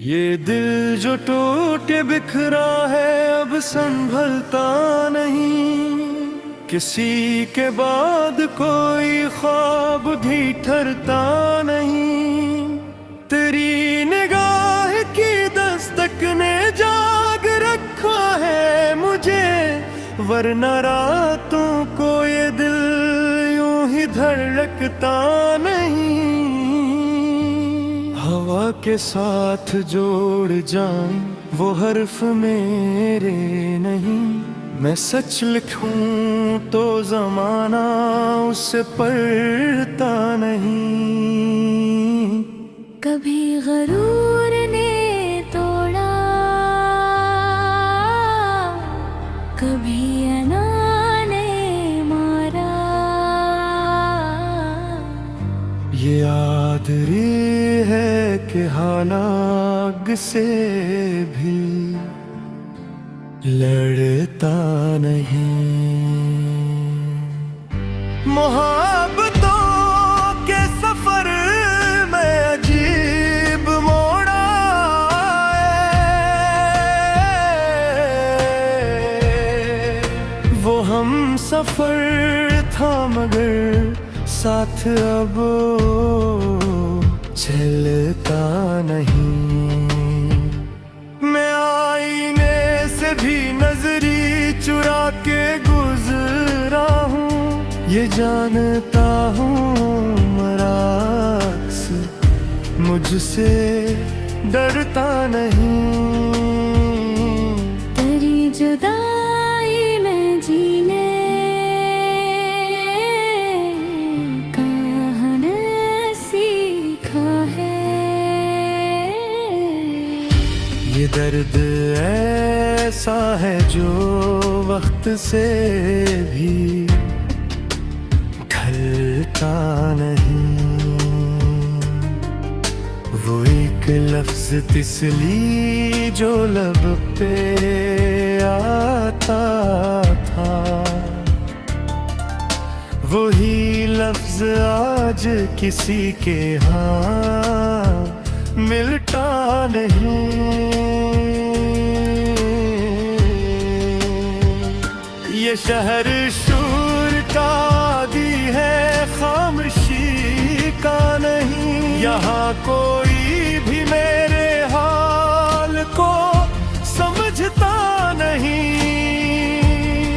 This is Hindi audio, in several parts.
ये दिल जो टूटे बिखरा है अब संभलता नहीं। किसी के बाद कोई ख्वाब भी ठहरता नहीं। तेरी निगाह की दस्तक ने जाग रखा है मुझे, वरना रातों को ये दिल यूं ही धड़कता नहीं। हवा के साथ जोड़ जाएं वो हर्फ मेरे नहीं। मैं सच लिखूं तो जमाना उससे पढ़ता नहीं। कभी गरूर ने तोड़ा, कभी अना ने मारा। ये आदरी है कि हालाग से भी लड़ता नहीं। मोहब्बतों के सफर में अजीब मोड़ आए। वो हम सफर था मगर साथ अब चलता नहीं। मैं आईने से भी नजरी चुरा के गुजरा हूँ, ये जानता हूँ मरा अक्स मुझसे डरता नहीं। तेरी जुदाई में जीने का ने सीखा है। ये दर्द ऐसा है जो वक्त से भी ढलता नहीं। वो एक लफ्ज तिसली जो लब पे आता था, वही लफ्ज आज किसी के हाँ मिलता नहीं। ये शहर शूर का आदी है, खामोशी का नहीं। यहाँ कोई भी मेरे हाल को समझता नहीं।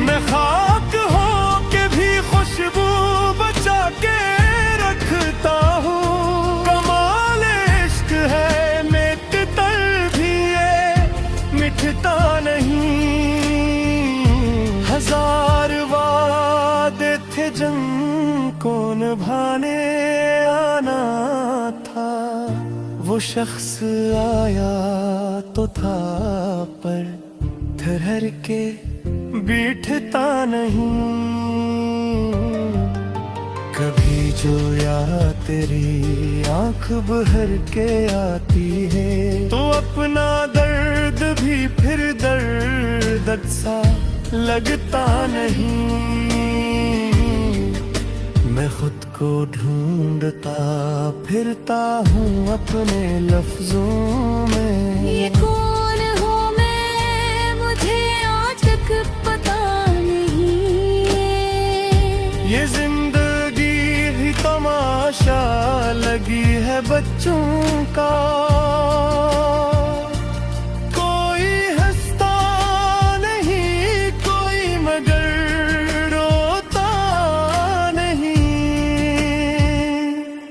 मैं खाक हो के भी खुशबू बचा के रखता हूँ। कमाल इश्क है मिटता भी ये मिटता नहीं। हजार वादे थे जंग को निभाने आना था। वो शख्स आया तो था पर ठहर के बैठता नहीं। कभी जो याद तेरी आंख भर के आती है, तो अपना दर्द भी फिर दर्द सा लगता नहीं। मैं खुद को ढूंढता फिरता हूँ अपने लफ्जों में। ये कौन हूँ मैं, मुझे आज तक पता नहीं। ये जिंदगी भी तमाशा लगी है बच्चों का। कोई हंसता नहीं, कोई मगर रोता नहीं।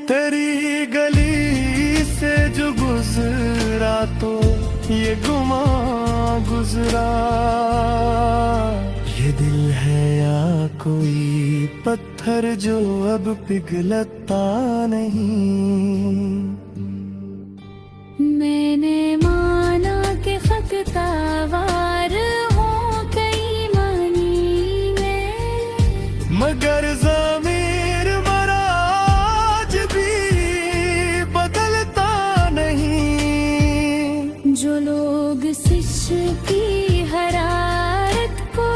तेरी गली से जो गुजरा तो ये गुमा गुजरा। ये दिल है या कोई पत्थर जो अब पिघलता नहीं। मैंने माना कि खतता वार हूँ कई मानी में, मगर ज़मीर मराज भी बदलता नहीं। जो लोग शिश की हरारत को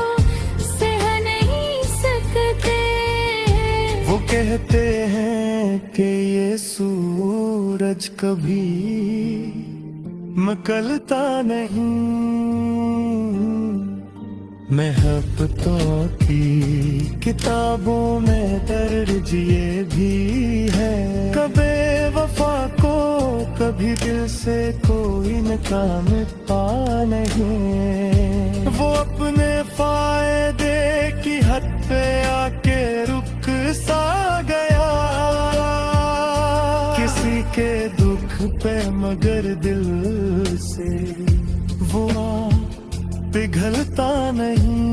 सह नहीं सकते, वो कहते हैं कि ये सूरज कभी मकलता नहीं। मैं हफ्तों की किताबों में दर्ज ये भी है, कबे वफा को कभी दिल से कोई नकाम पा नहीं। वो अपने फायदे की हद पे आके रुक सा गया, किसी के दुख पे मगर दिल से वो पिघलता नहीं।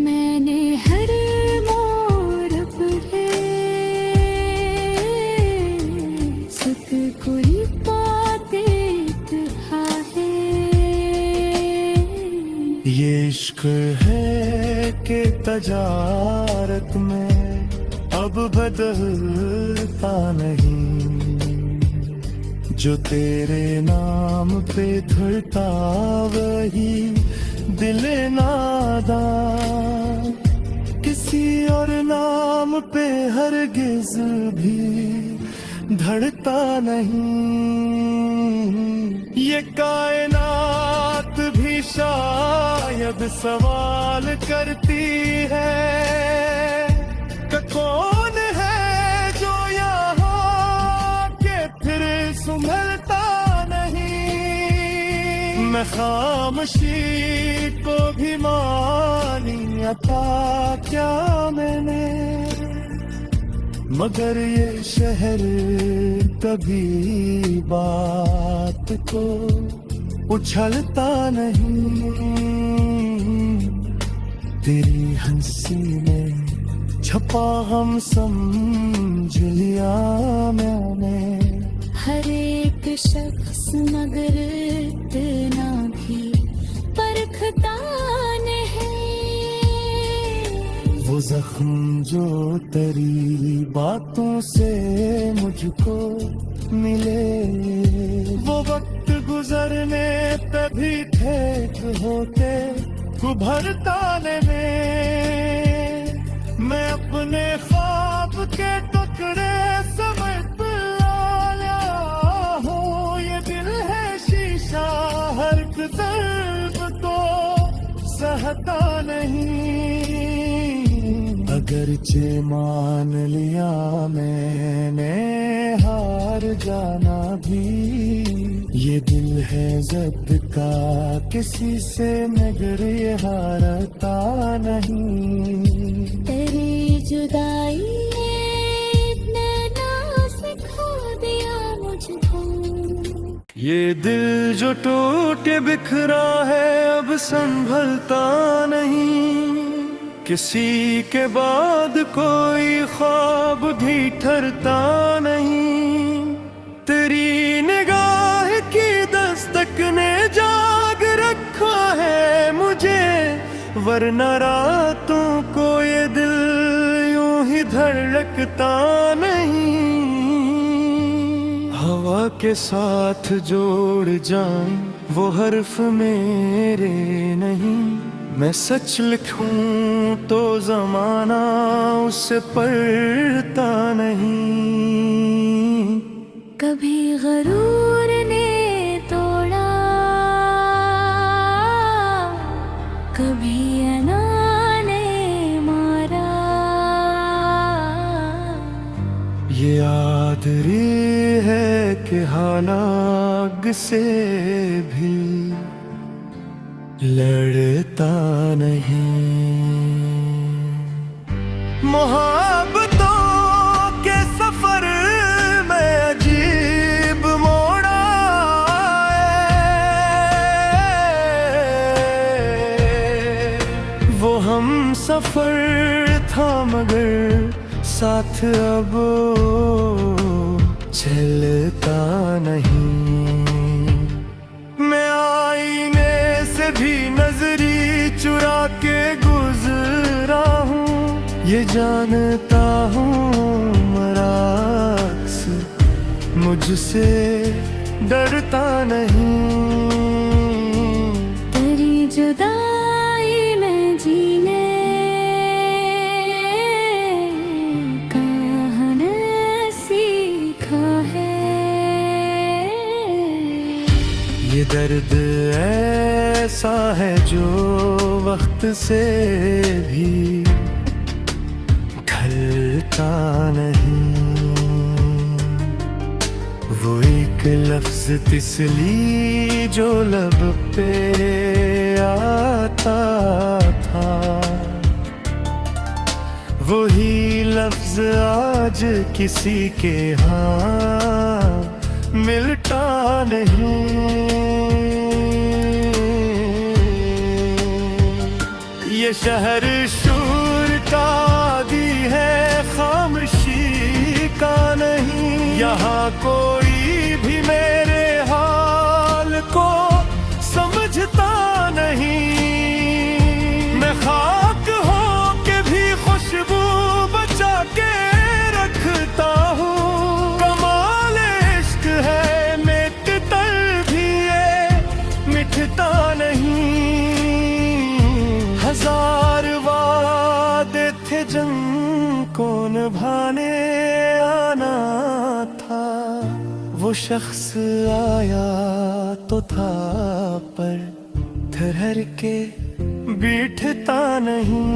मैंने हर मोड़ पे सुख कोई पाते कहा है। ये इश्क है कि तजारत में अब बदलता नहीं, जो तेरे नाम पे धड़ता वही दिल नादा, किसी और नाम पे हरगिज भी धड़ता नहीं। ये कायनात भी शायद सवाल करती है कि कौन है जो यहाँ के फिर संभलता नहीं। मैं खामोशी को भी मानी अता क्या मैंने, मगर ये शहर कभी बात को उछलता नहीं। तेरी हंसी में छपा हम समझ लिया मैंने, हर एक शख्स मगर इतना भी परखता नहीं। वो जख्म जो तेरी बातों से मुझको मिले, वो वक्त गुजरने पे भी ठीक होते उभरता नहीं। मैं अपने ख्वाब के टुकड़े समझ लाया हूँ, ये दिल है शीशा हर ज़र्ब को सहता नहीं। अगरचे मान लिया मैंने हार जाना भी, ये दिल है ज़ब्त का किसी से मगर ये हारता नहीं। तेरी जुदाई ने इतना सिखा दिया मुझको, ये दिल जो टूटे बिखरा है अब संभलता नहीं। किसी के बाद कोई ख्वाब भी ठहरता नहीं। तेरी निगाह की दस्तक ने जाग रखा है मुझे, वरना रातों को ये दिल यूं ही धड़कता नहीं। हवा के साथ जोड़ जाएं वो हर्फ मेरे नहीं, मैं सच लिखूं तो जमाना उससे पढ़ता नहीं। कभी गरूर ने तोड़ा, कभी अना ने मारा, ये आदरी है कि हालाग से भी लड़ता नहीं। मोहब्बतों के सफर में अजीब मोड़ आए, वो हम सफर था मगर साथ अब चलता नहीं। मैं आईने से भी नजरी चुरा के गुजरा हूँ, ये जानता हूँ मराक्स मुझसे डरता नहीं। तेरी जुदाई में जीने का हमने सीखा है। ये दर्द ऐसा है जो वक्त से भी ढलता नहीं। वो एक लफ्ज तिसली जो लब पे आता था, वही लफ्ज आज किसी के हाँ मिलता नहीं। ये शहर शूर का आदी है, खामोशी का नहीं। यहाँ कोई भी मेरे हाल को समझता नहीं। मैं खाक हो के भी खुशबू बचा के रखता हूँ। कमाल इश्क है, मिटता भी ये मिटता नहीं। हजार वादे थे जिनको निभाने आना था। वो शख्स आया तो था पर ठहर के बैठता नहीं।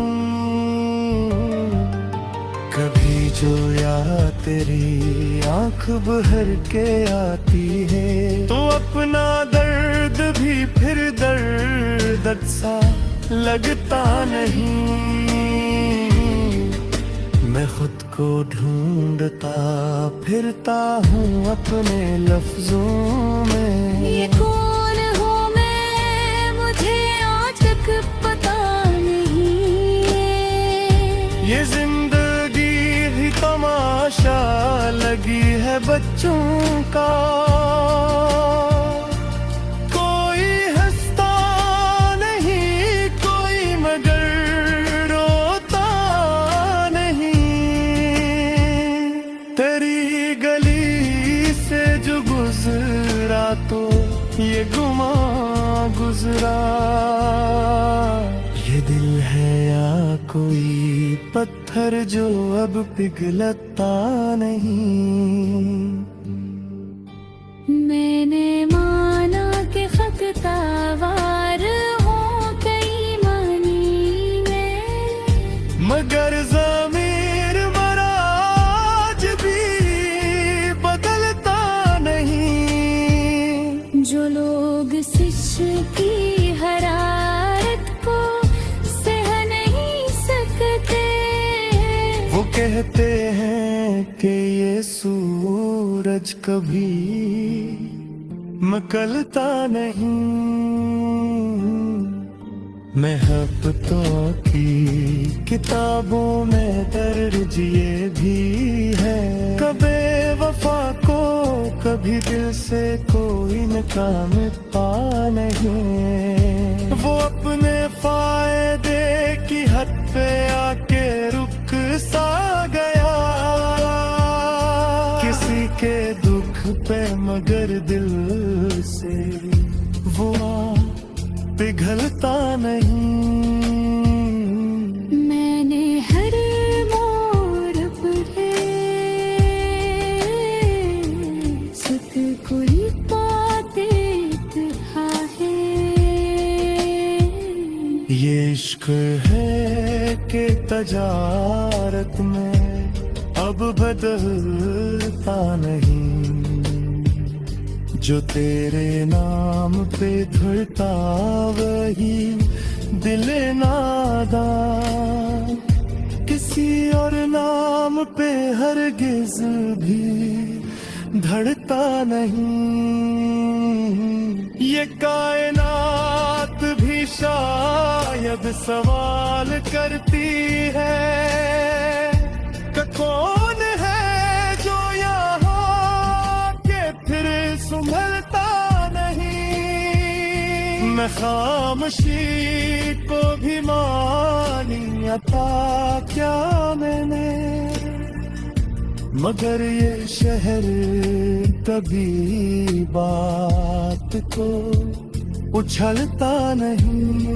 कभी जो याद तेरी आंख भर के आती है, तो अपना दर्द भी फिर दर्द सा लगता नहीं। मैं खुद को ढूंढता फिरता हूँ अपने लफ्जों में। ये कौन हूँ मैं, मुझे आज तक पता नहीं। ये जिंदगी भी तमाशा लगी है बच्चों का। कोई हंसता नहीं, कोई मगर रोता नहीं। तेरी गली से जो गुजरा तो ये गुमा गुजरा। ये दिल है या कोई पत्थर जो अब पिघलता नहीं। मैंने माना कि खतवार हूँ कई मानी में, मगर ज़मीर मराज भी बदलता नहीं। जो लोग सिच की हरारत को सह नहीं सकते, वो कहते हैं कि ये सूरज कभी मकलता नहीं। मैं हफ्तों की किताबों में दर्ज ये भी है, कबे वफा को कभी दिल से कोई नकाम पा नहीं। वो अपने फायदे की हद पे आके रुक सा गया, किसी के दुख पे मगर दिल से वो पिघलता नहीं। मैंने हर मोड़ पर सुत कोई पाते था है। ये इश्क है कि तजारत में अब बदलता नहीं। जो तेरे नाम पे धुलता वही दिल नादा, किसी और नाम पे हरगिज भी धड़ता नहीं। ये कायनात भी शायद सवाल करती है कि कौन है जो यहाँ के फिर संभलता नहीं। मैं खामोशी को भी मानी अता क्या मैंने, मगर ये शहर कभी बात को उछलता नहीं।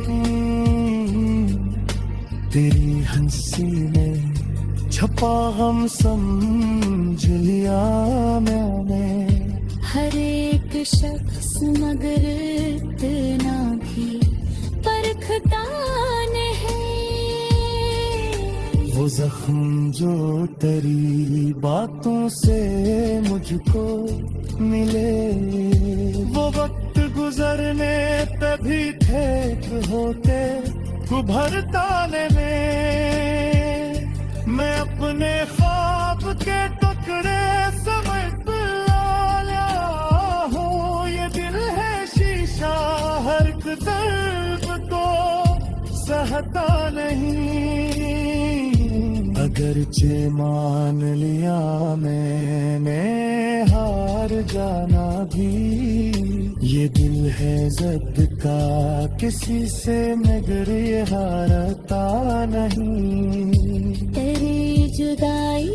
तेरी हंसी में छपा हम समझ लिया मैंने, हर एक शख्स मगर इतना भी परखता नहीं। वो जख्म जो तेरी बातों से मुझको मिले, वो वक्त गुजरने पे भी ठेक होते उभरताने में। मैं अपने ख्वाब के टुकड़े समेत लाया हूँ, ये दिल है शीशा हर एक दर्द को सहता नहीं। अगरचे मान लिया मैंने हार जाना भी, ये दिल है ज़ब्त का किसी से मगर ये हारता नहीं। तेरी जुदाई